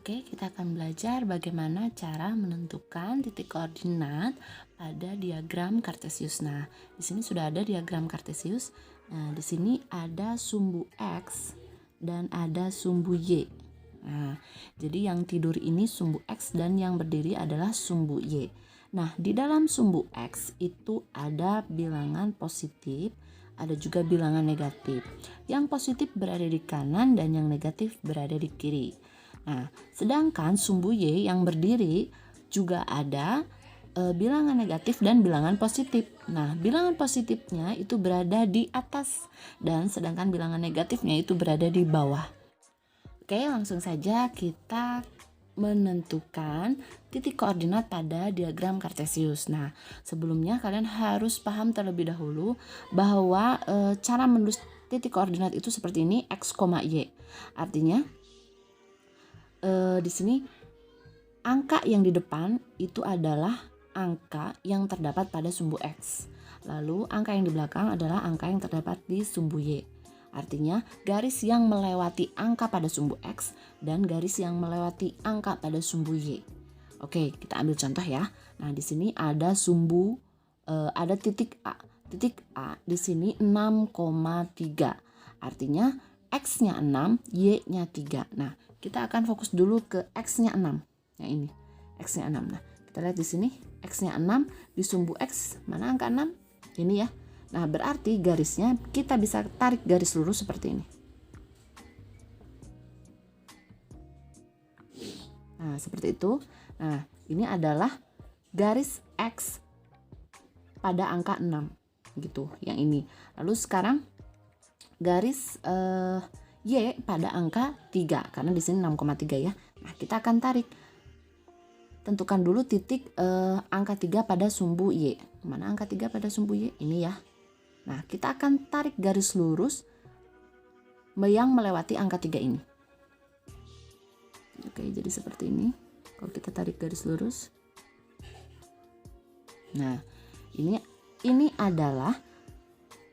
Oke, kita akan belajar bagaimana cara menentukan titik koordinat pada diagram Kartesius. Nah, di sini sudah ada diagram Kartesius. Nah, di sini ada sumbu X dan ada sumbu Y. Nah, jadi yang tidur ini sumbu X dan yang berdiri adalah sumbu Y. Nah, di dalam sumbu X itu ada bilangan positif, ada juga bilangan negatif. Yang positif berada di kanan dan yang negatif berada di kiri. Nah, sedangkan sumbu Y yang berdiri juga ada bilangan negatif dan bilangan positif. Nah, bilangan positifnya itu berada di atas dan sedangkan bilangan negatifnya itu berada di bawah. Oke, langsung saja kita menentukan titik koordinat pada diagram Kartesius. Nah, sebelumnya kalian harus paham terlebih dahulu bahwa cara menulis titik koordinat itu seperti ini, X, Y. Artinya di sini angka yang di depan itu adalah angka yang terdapat pada sumbu X. Lalu angka yang di belakang adalah angka yang terdapat di sumbu Y. Artinya garis yang melewati angka pada sumbu X dan garis yang melewati angka pada sumbu Y. Oke, kita ambil contoh ya. Nah, di sini ada sumbu ada titik A. Titik A di sini 6,3. Artinya X-nya 6, Y-nya 3. Nah, kita akan fokus dulu ke X-nya 6. Yang ini, X-nya 6. Nah, kita lihat di sini, X-nya 6, di sumbu X, mana angka 6? Ini ya. Nah, berarti garisnya kita bisa tarik garis lurus seperti ini. Nah, seperti itu. Nah, ini adalah garis X pada angka 6. Gitu, yang ini. Lalu sekarang garis Y pada angka 3 karena di sini 6,3 ya. Nah, kita akan tarik. Tentukan dulu titik angka 3 pada sumbu Y. Mana angka 3 pada sumbu Y? Ini ya. Nah, kita akan tarik garis lurus yang melewati angka 3 ini. Oke, jadi seperti ini. Kalau kita tarik garis lurus. Nah, ini adalah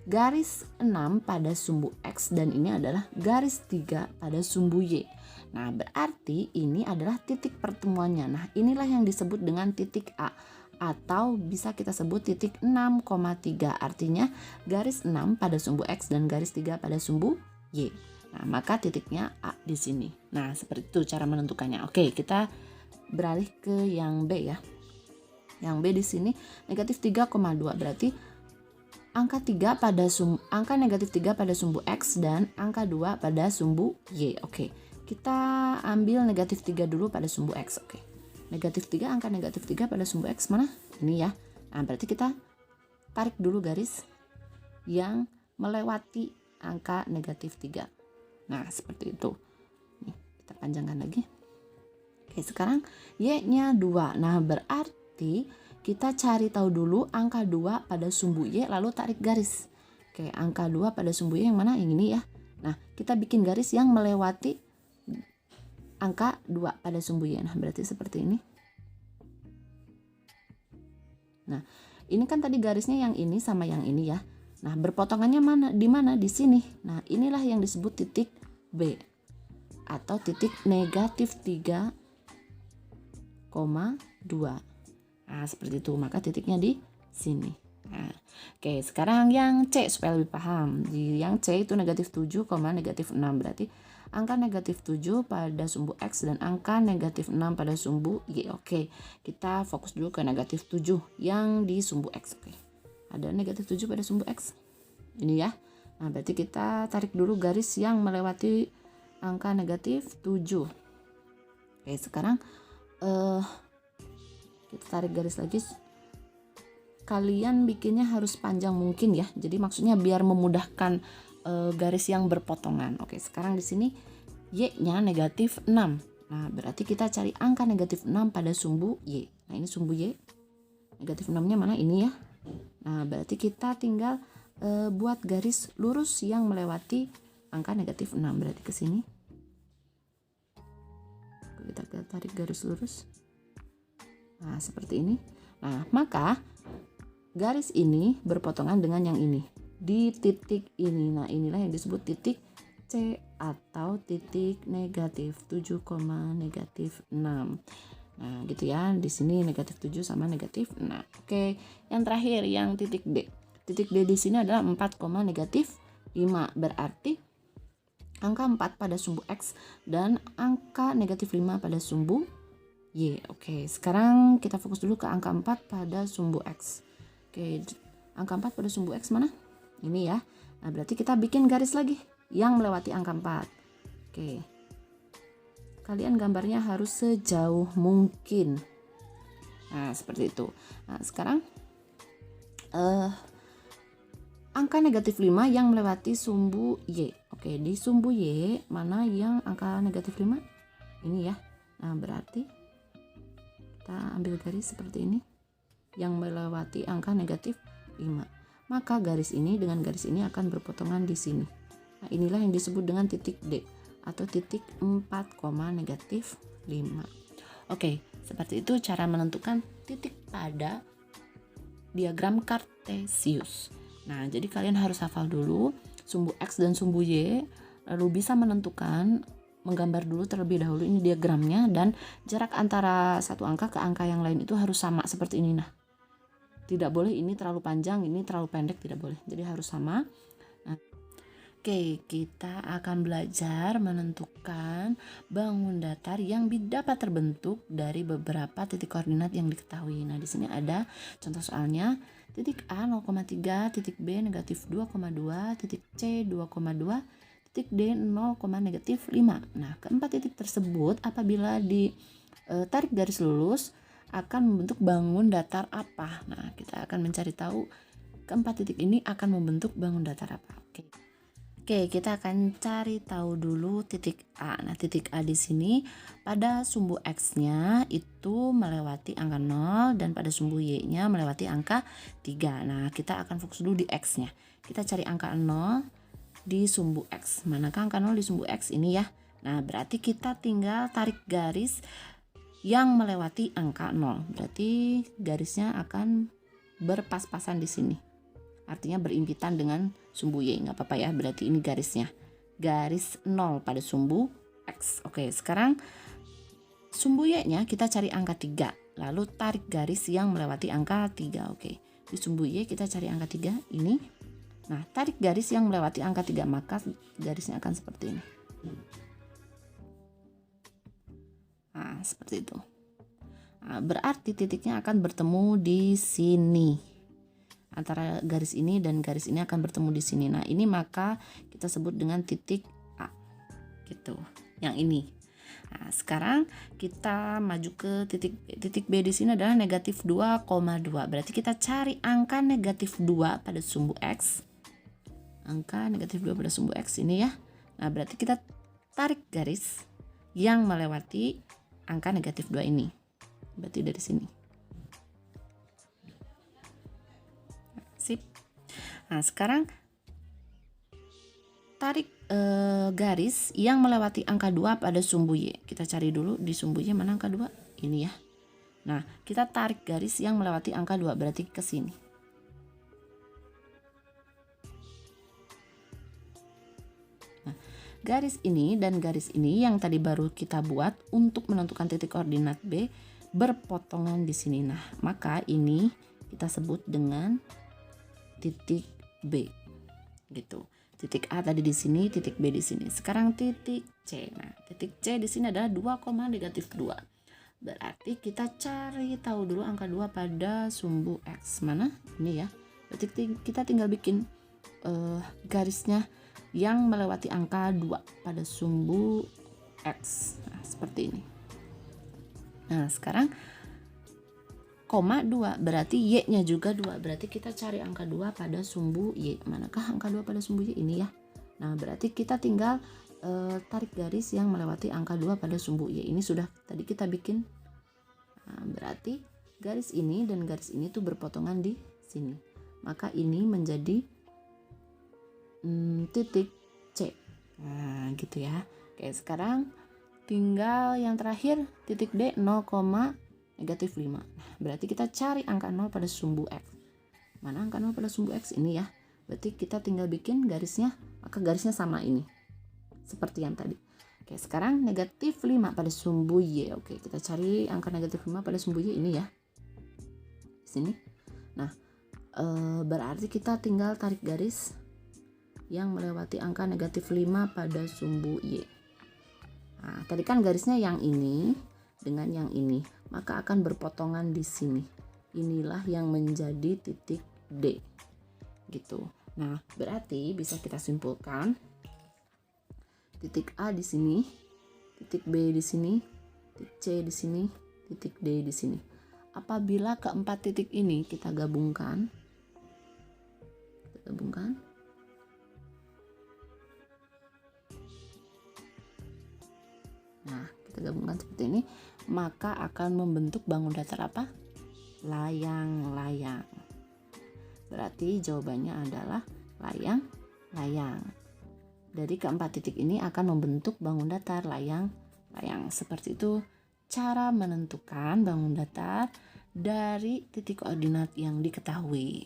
garis 6 pada sumbu X dan ini adalah garis 3 pada sumbu Y. Nah, berarti ini adalah titik pertemuannya. Nah, inilah yang disebut dengan titik A atau bisa kita sebut titik 6,3. Artinya garis 6 pada sumbu X dan garis 3 pada sumbu Y. Nah, maka titiknya A di sini. Nah, seperti itu cara menentukannya. Oke, kita beralih ke yang B ya. Yang B di sini negatif 3,2 berarti angka negatif 3 pada sumbu X dan angka 2 pada sumbu Y. Oke, kita ambil negatif 3 dulu pada sumbu X. Oke, negatif 3, angka negatif 3 pada sumbu X mana? Ini ya. Nah, berarti kita tarik dulu garis yang melewati angka negatif 3. Nah, seperti itu. Nih, kita panjangkan lagi. Oke, sekarang Y-nya 2. Nah, berarti kita cari tahu dulu angka 2 pada sumbu Y lalu tarik garis. Oke, angka 2 pada sumbu Y yang mana? Yang ini ya. Nah, kita bikin garis yang melewati angka 2 pada sumbu Y. Nah, berarti seperti ini. Nah, ini kan tadi garisnya yang ini sama yang ini ya. Nah, berpotongannya mana? Di mana? Di sini. Nah, inilah yang disebut titik B atau titik negatif 3,2. Nah, seperti itu. Maka titiknya di sini. Nah, oke, sekarang yang C supaya lebih paham. Di yang C itu negatif 7, negatif 6. Berarti angka negatif 7 pada sumbu X dan angka negatif 6 pada sumbu Y. Oke, kita fokus dulu ke negatif 7 yang di sumbu X. Oke, ada negatif 7 pada sumbu X. Ini ya. Nah, berarti kita tarik dulu garis yang melewati angka negatif 7. Oke, sekarang kita tarik garis lagi. Kalian bikinnya harus panjang mungkin ya. Jadi maksudnya biar memudahkan garis yang berpotongan. Oke, sekarang di sini Y-nya negatif 6. Nah, berarti kita cari angka negatif 6 pada sumbu Y. Nah, ini sumbu Y. Negatif 6-nya mana? Ini ya. Nah, berarti kita tinggal buat garis lurus yang melewati angka negatif 6. Berarti ke sini. Kita tarik garis lurus. Nah, seperti ini. Nah, maka garis ini berpotongan dengan yang ini di titik ini. Nah, inilah yang disebut titik C atau titik negatif 7, negatif 6. Nah, gitu ya. Di sini negatif 7 sama negatif 6. Oke, yang terakhir yang titik D. Titik D di sini adalah 4, negatif 5. Berarti angka 4 pada sumbu X dan angka negatif 5 pada sumbu Y. Oke, sekarang kita fokus dulu ke angka 4 pada sumbu X. Oke, angka 4 pada sumbu X mana? Ini ya. Nah, berarti kita bikin garis lagi yang melewati angka 4. Oke. Kalian gambarnya harus sejauh mungkin. Nah, seperti itu. Nah, sekarang angka negatif 5 yang melewati sumbu Y. Oke, di sumbu Y mana yang angka negatif 5? Ini ya. Nah, berarti kita ambil garis seperti ini yang melewati angka negatif 5. Maka garis ini dengan garis ini akan berpotongan di sini. Nah, inilah yang disebut dengan titik D atau titik 4, negatif 5. Oke, seperti itu cara menentukan titik pada diagram kartesius. Nah, jadi kalian harus hafal dulu sumbu X dan sumbu Y, lalu bisa menentukan, menggambar dulu terlebih dahulu ini diagramnya, dan jarak antara satu angka ke angka yang lain itu harus sama seperti ini. Nah, tidak boleh ini terlalu panjang, ini terlalu pendek, tidak boleh. Jadi harus sama. Nah, oke, kita akan belajar menentukan bangun datar yang dapat terbentuk dari beberapa titik koordinat yang diketahui. Nah, di sini ada contoh soalnya. Titik A 0,3, titik B negatif 2,2, titik C 2,2, titik D 0, negatif 5. Nah, keempat titik tersebut apabila ditarik garis lurus akan membentuk bangun datar apa? Nah, kita akan mencari tahu keempat titik ini akan membentuk bangun datar apa. Oke, kita akan cari tahu dulu titik A. Nah, titik A di sini pada sumbu X-nya itu melewati angka 0 dan pada sumbu Y-nya melewati angka 3. Nah, kita akan fokus dulu di X-nya. Kita cari angka 0 di sumbu X. Manakah angka 0 di sumbu X ini ya? Nah, berarti kita tinggal tarik garis yang melewati angka 0. Berarti garisnya akan berpas-pasan di sini. Artinya berimpitan dengan sumbu Y, nggak apa-apa ya, berarti ini garisnya garis 0 pada sumbu X. Oke, sekarang sumbu Y-nya kita cari angka 3, lalu tarik garis yang melewati angka 3. Oke, di sumbu Y kita cari angka 3 ini. Nah, tarik garis yang melewati angka 3, maka garisnya akan seperti ini. Nah, seperti itu. Nah, berarti titiknya akan bertemu di sini. Antara garis ini dan garis ini akan bertemu di sini. Nah, ini maka kita sebut dengan titik A. Gitu. Yang ini. Nah, sekarang kita maju ke titik B di sini adalah negatif 2,2. Berarti kita cari angka negatif 2 pada sumbu X. Angka negatif 2 pada sumbu X ini ya. Nah, berarti kita tarik garis yang melewati angka negatif 2 ini. Berarti dari sini. Sip. Nah, sekarang tarik garis yang melewati angka 2 pada sumbu Y. Kita cari dulu di sumbu Y mana angka 2? Ini ya. Nah, kita tarik garis yang melewati angka 2, berarti ke sini. Nah, garis ini dan garis ini yang tadi baru kita buat untuk menentukan titik koordinat B berpotongan di sini. Nah, maka ini kita sebut dengan titik B. Gitu. Titik A tadi di sini, titik B di sini. Sekarang titik C. Nah, titik C di sini adalah 2, negatif 2. Berarti kita cari tahu dulu angka 2 pada sumbu X. Mana? Ini ya. Berarti kita tinggal bikin garisnya yang melewati angka 2 pada sumbu X. Nah, seperti ini. Nah, sekarang koma 2 berarti Y-nya juga 2. Berarti kita cari angka 2 pada sumbu Y. Manakah angka 2 pada sumbu Y? Ini ya. Nah, berarti kita tinggal tarik garis yang melewati angka 2 pada sumbu Y. Ini sudah tadi kita bikin. Nah, berarti garis ini dan garis ini tuh berpotongan di sini. Maka ini menjadi titik C. Nah, gitu ya. Oke, sekarang tinggal yang terakhir titik D 0, negatif 5. Nah, berarti kita cari angka 0 pada sumbu X. Mana angka 0 pada sumbu X? Ini ya. Berarti kita tinggal bikin garisnya, maka garisnya sama ini. seperti yang tadi. Oke, sekarang negatif 5 pada sumbu Y. Oke, kita cari angka negatif 5 pada sumbu Y ini ya. Di sini. Nah, berarti kita tinggal tarik garis yang melewati angka negatif 5 pada sumbu Y. Nah, tadi kan garisnya yang ini dengan yang ini, maka akan berpotongan di sini. Inilah yang menjadi titik D. Gitu. Nah, berarti bisa kita simpulkan titik A di sini, titik B di sini, titik C di sini, titik D di sini. Apabila keempat titik ini kita gabungkan, nah, kita gabungkan seperti ini, maka akan membentuk bangun datar apa? Layang-layang. Berarti jawabannya adalah layang-layang. Dari keempat titik ini akan membentuk bangun datar layang-layang. Seperti itu cara menentukan bangun datar dari titik koordinat yang diketahui.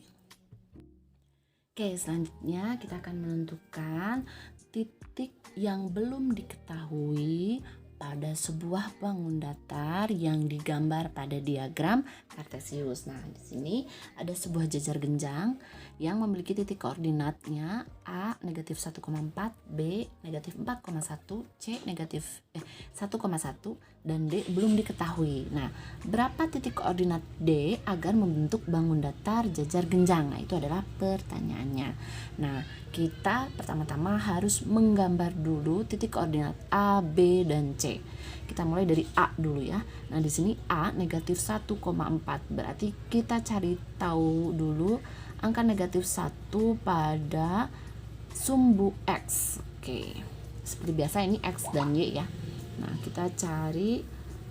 Oke, selanjutnya kita akan menentukan titik yang belum diketahui pada sebuah bangun datar yang digambar pada diagram Kartesius. Nah, di sini ada sebuah jajar genjang yang memiliki titik koordinatnya A negatif 1,4, B negatif 4,1, C negatif 1,1, dan D belum diketahui. Nah, berapa titik koordinat D agar membentuk bangun datar jajar genjang? Nah, itu adalah pertanyaannya. Nah, kita pertama-tama harus menggambar dulu titik koordinat A, B, dan C. Kita mulai dari A dulu ya. Nah, di sini A negatif 1,4. Berarti kita cari tahu dulu angka negatif 1 pada sumbu X. Oke. Seperti biasa ini X dan Y ya. Nah, kita cari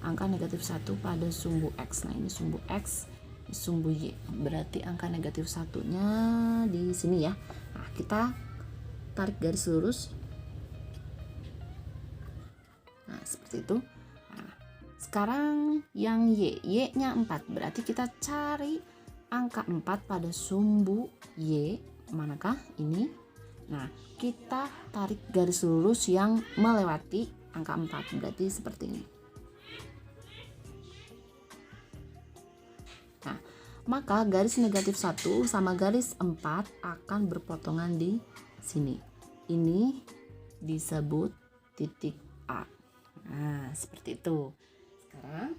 angka negatif 1 pada sumbu X. Nah, ini sumbu X, ini sumbu Y. Berarti angka negatif 1-nya di sini ya. Nah, kita tarik garis lurus. Nah, seperti itu. Nah, sekarang yang Y-nya 4. Berarti kita cari angka 4 pada sumbu Y. Manakah ini? Nah, kita tarik garis lurus yang melewati angka 4. Berarti seperti ini. Nah, maka garis negatif 1 sama garis 4 akan berpotongan di sini. Ini disebut titik A. Nah, seperti itu. Sekarang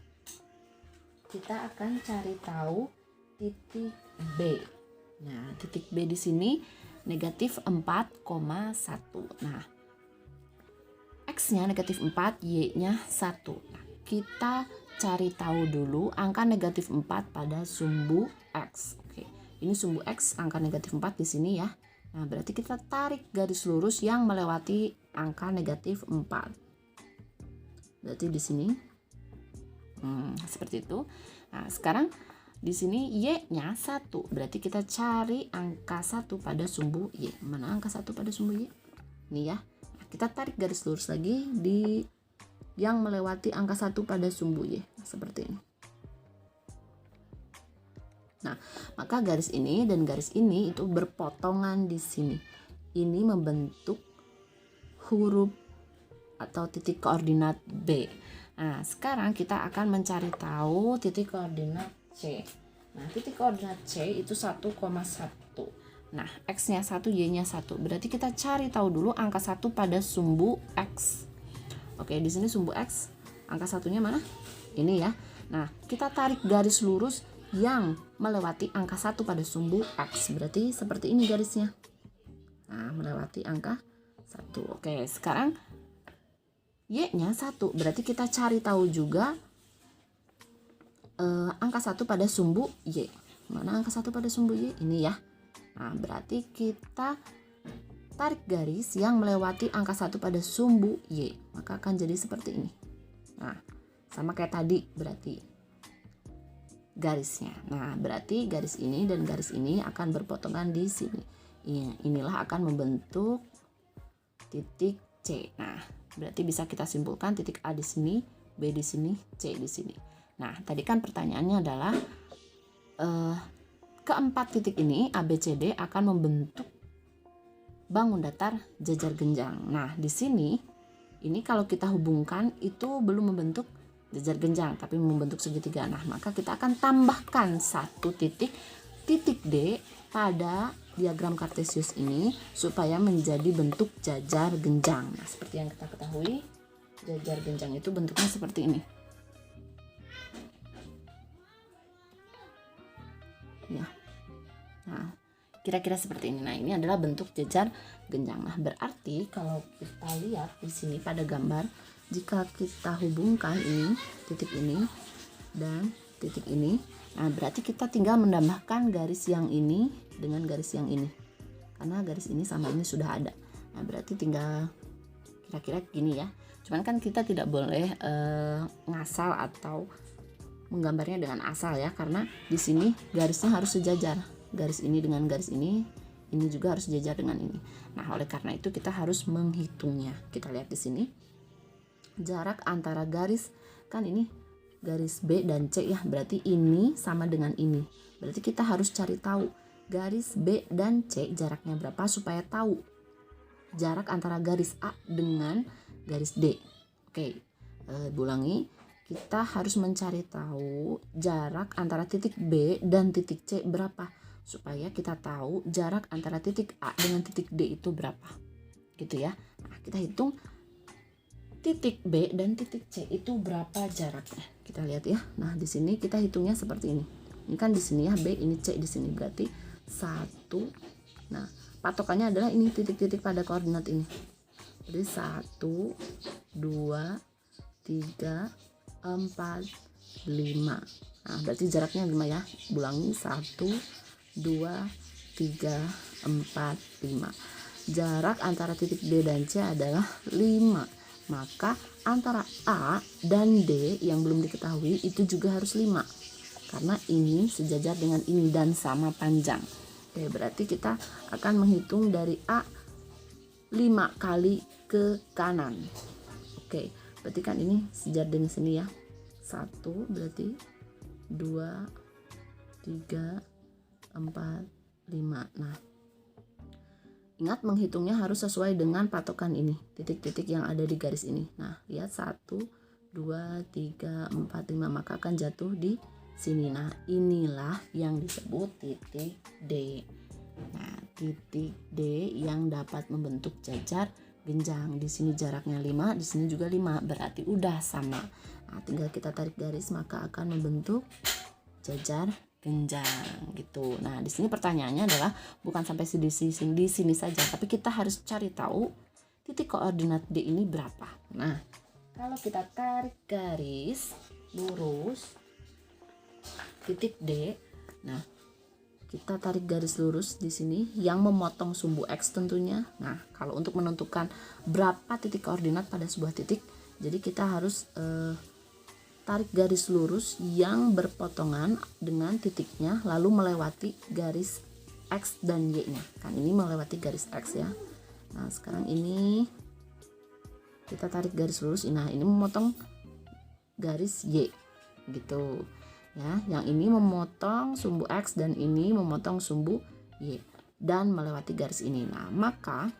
kita akan cari tahu titik B. Nah, titik B di sini negatif 4,1. Nah, X-nya negatif 4, Y-nya 1. Nah, kita cari tahu dulu angka negatif 4 pada sumbu X. Oke, ini sumbu X, angka negatif 4 di sini ya. Nah, berarti kita tarik garis lurus yang melewati angka negatif 4. Berarti di sini. Seperti itu. Nah, sekarang di sini Y-nya 1. Berarti kita cari angka 1 pada sumbu Y. Mana angka 1 pada sumbu Y? Ini ya. Nah, kita tarik garis lurus lagi di yang melewati angka 1 pada sumbu Y. Nah, seperti ini. Nah, maka garis ini dan garis ini itu berpotongan di sini. Ini membentuk huruf atau titik koordinat B. Nah, sekarang kita akan mencari tahu titik koordinat C. Nah, titik koordinat C itu 1,1. Nah, X-nya 1, Y-nya 1. Berarti kita cari tahu dulu angka 1 pada sumbu X. Oke, di sini sumbu X, angka 1-nya mana? Ini ya. Nah, kita tarik garis lurus yang melewati angka 1 pada sumbu X. Berarti seperti ini garisnya. Nah, melewati angka 1. Oke, sekarang Y-nya 1. Berarti kita cari tahu juga angka 1 pada sumbu Y. Mana angka 1 pada sumbu Y? Ini ya. Nah, berarti kita tarik garis yang melewati angka 1 pada sumbu Y. Maka akan jadi seperti ini. Nah, sama kayak tadi berarti garisnya. Nah, berarti garis ini dan garis ini akan berpotongan di sini. Inilah akan membentuk titik C. Nah, berarti bisa kita simpulkan titik A di sini, B di sini, C di sini. Nah, tadi kan pertanyaannya adalah keempat titik ini A, B, C, D akan membentuk bangun datar, jajar genjang. Nah, di sini ini kalau kita hubungkan itu belum membentuk jajar genjang tapi membentuk segitiga. Nah, maka kita akan tambahkan satu titik D pada diagram kartesius ini supaya menjadi bentuk jajar genjang. Nah, seperti yang kita ketahui, jajar genjang itu bentuknya seperti ini. Ya. Nah, kira-kira seperti ini. Nah, ini adalah bentuk jajar genjang. Nah, berarti kalau kita lihat di sini pada gambar, jika kita hubungkan ini, titik ini dan titik ini, nah berarti kita tinggal menambahkan garis yang ini dengan garis yang ini. Karena garis ini sama ini sudah ada. Nah, berarti tinggal kira-kira gini ya. Cuman kan kita tidak boleh ngasal atau menggambarnya dengan asal ya, karena di sini garisnya harus sejajar. Garis ini dengan garis ini juga harus sejajar dengan ini. Nah, oleh karena itu kita harus menghitungnya. Kita lihat di sini. Jarak antara garis, kan ini garis B dan C ya, berarti ini sama dengan ini. Berarti kita harus cari tahu garis B dan C jaraknya berapa supaya tahu jarak antara garis A dengan garis D. Oke, ulangi. Kita harus mencari tahu jarak antara titik B dan titik C berapa supaya kita tahu jarak antara titik A dengan titik D itu berapa. Gitu ya. Nah, kita hitung titik B dan titik C itu berapa jaraknya. Kita lihat ya. Nah, di sini kita hitungnya seperti ini. Ini kan di sini ya B, ini C di sini, berarti 1. Nah, patokannya adalah ini titik-titik pada koordinat ini. Jadi 1, 2, 3, 4, 5. Nah, berarti jaraknya 5 ya. Ulangi 1, 2, 3, 4, 5. Jarak antara titik D dan C adalah 5. Maka antara A dan D yang belum diketahui itu juga harus 5. Karena ini sejajar dengan ini dan sama panjang. Oke, berarti kita akan menghitung dari A 5 kali ke kanan. Oke, berarti kan ini sejajar dengan sini ya. 1 berarti 2, 3, 4, 5. Nah, ingat menghitungnya harus sesuai dengan patokan ini, titik-titik yang ada di garis ini. Nah, lihat 1, 2, 3, 4, 5, maka akan jatuh di sini. Nah, inilah yang disebut titik D. Nah, titik D yang dapat membentuk jajar genjang. Di sini jaraknya 5, di sini juga 5, berarti udah sama. Nah, tinggal kita tarik garis maka akan membentuk jajar genjang gitu. Nah, di sini pertanyaannya adalah bukan sampai di sini saja, tapi kita harus cari tahu titik koordinat D ini berapa. Nah, kalau kita tarik garis lurus titik D, nah kita tarik garis lurus di sini yang memotong sumbu X tentunya. Nah, kalau untuk menentukan berapa titik koordinat pada sebuah titik, jadi kita harus tarik garis lurus yang berpotongan dengan titiknya lalu melewati garis X dan Y-nya. Kan ini melewati garis X ya. Nah, sekarang ini kita tarik garis lurus. Nah, ini memotong garis Y gitu. Ya, yang ini memotong sumbu X dan ini memotong sumbu Y dan melewati garis ini. Nah, maka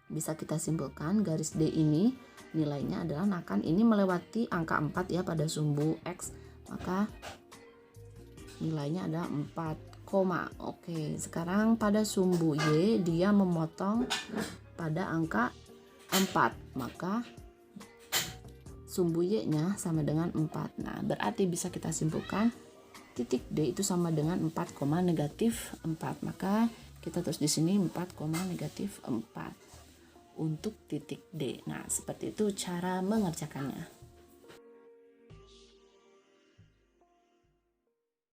bisa kita simpulkan garis D ini nilainya adalah, nah kan ini melewati angka 4 ya pada sumbu X, maka nilainya adalah 4, oke. Sekarang pada sumbu Y dia memotong pada angka 4, maka sumbu Y-nya sama dengan 4. Nah, berarti bisa kita simpulkan titik D itu sama dengan 4, negatif 4. Maka kita tulis di sini 4, negatif 4 untuk titik D. Nah, seperti itu cara mengerjakannya.